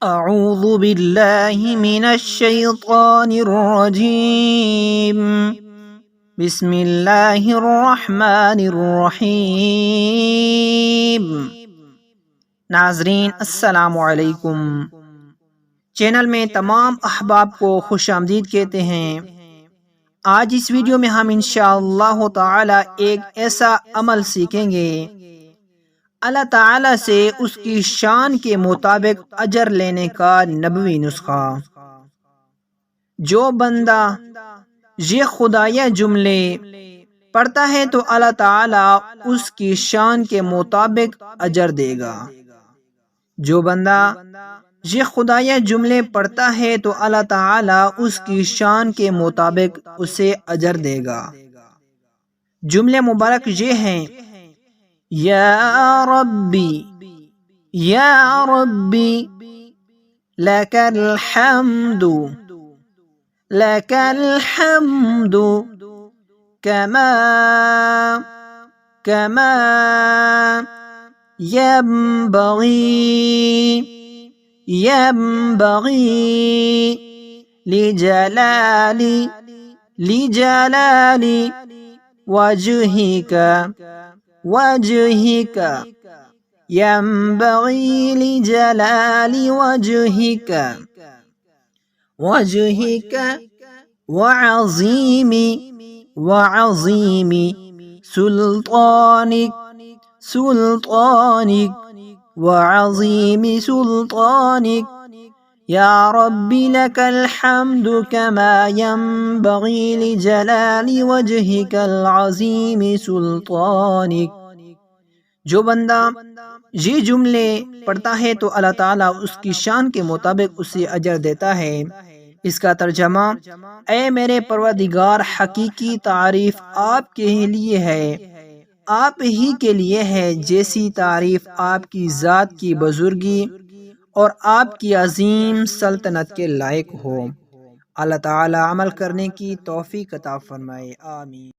اعوذ باللہ من الشیطان الرجیم بسم اللہ الرحمن الرحیم۔ ناظرین السلام علیکم، چینل میں تمام احباب کو خوش آمدید کہتے ہیں۔ آج اس ویڈیو میں ہم انشاءاللہ تعالی ایک ایسا عمل سیکھیں گے اللہ تعالی سے اس کی شان کے مطابق اجر لینے کا نبوی نسخہ۔ جو بندہ یہ خدایہ جملے پڑھتا ہے تو اللہ تعالی اس کی شان کے مطابق اجر دے گا۔ جو بندہ یہ خدایہ جملے پڑھتا ہے تو اللہ تعالی اس کی شان کے مطابق اسے اجر دے گا۔ جملے مبارک یہ ہیں: یا ربی یا ربی لک الحمد لک الحمد کما ينبغي لجلال وجهك ينبغي لجلال وجهك وعظيم سلطانك وعظيم سلطانك يا رب لك الحمد كما ينبغي لجلال وجهك العظيم سلطانك۔ جو بندہ یہ جملے پڑھتا ہے تو اللہ تعالیٰ اس کی شان کے مطابق اسے اجر دیتا ہے۔ اس کا ترجمہ: اے میرے پروردگار، حقیقی تعریف آپ کے لیے ہے، آپ ہی کے لیے ہے، جیسی تعریف آپ کی ذات کی بزرگی اور آپ کی عظیم سلطنت کے لائق ہو۔ اللہ تعالی عمل کرنے کی توفیق عطا فرمائے، آمین۔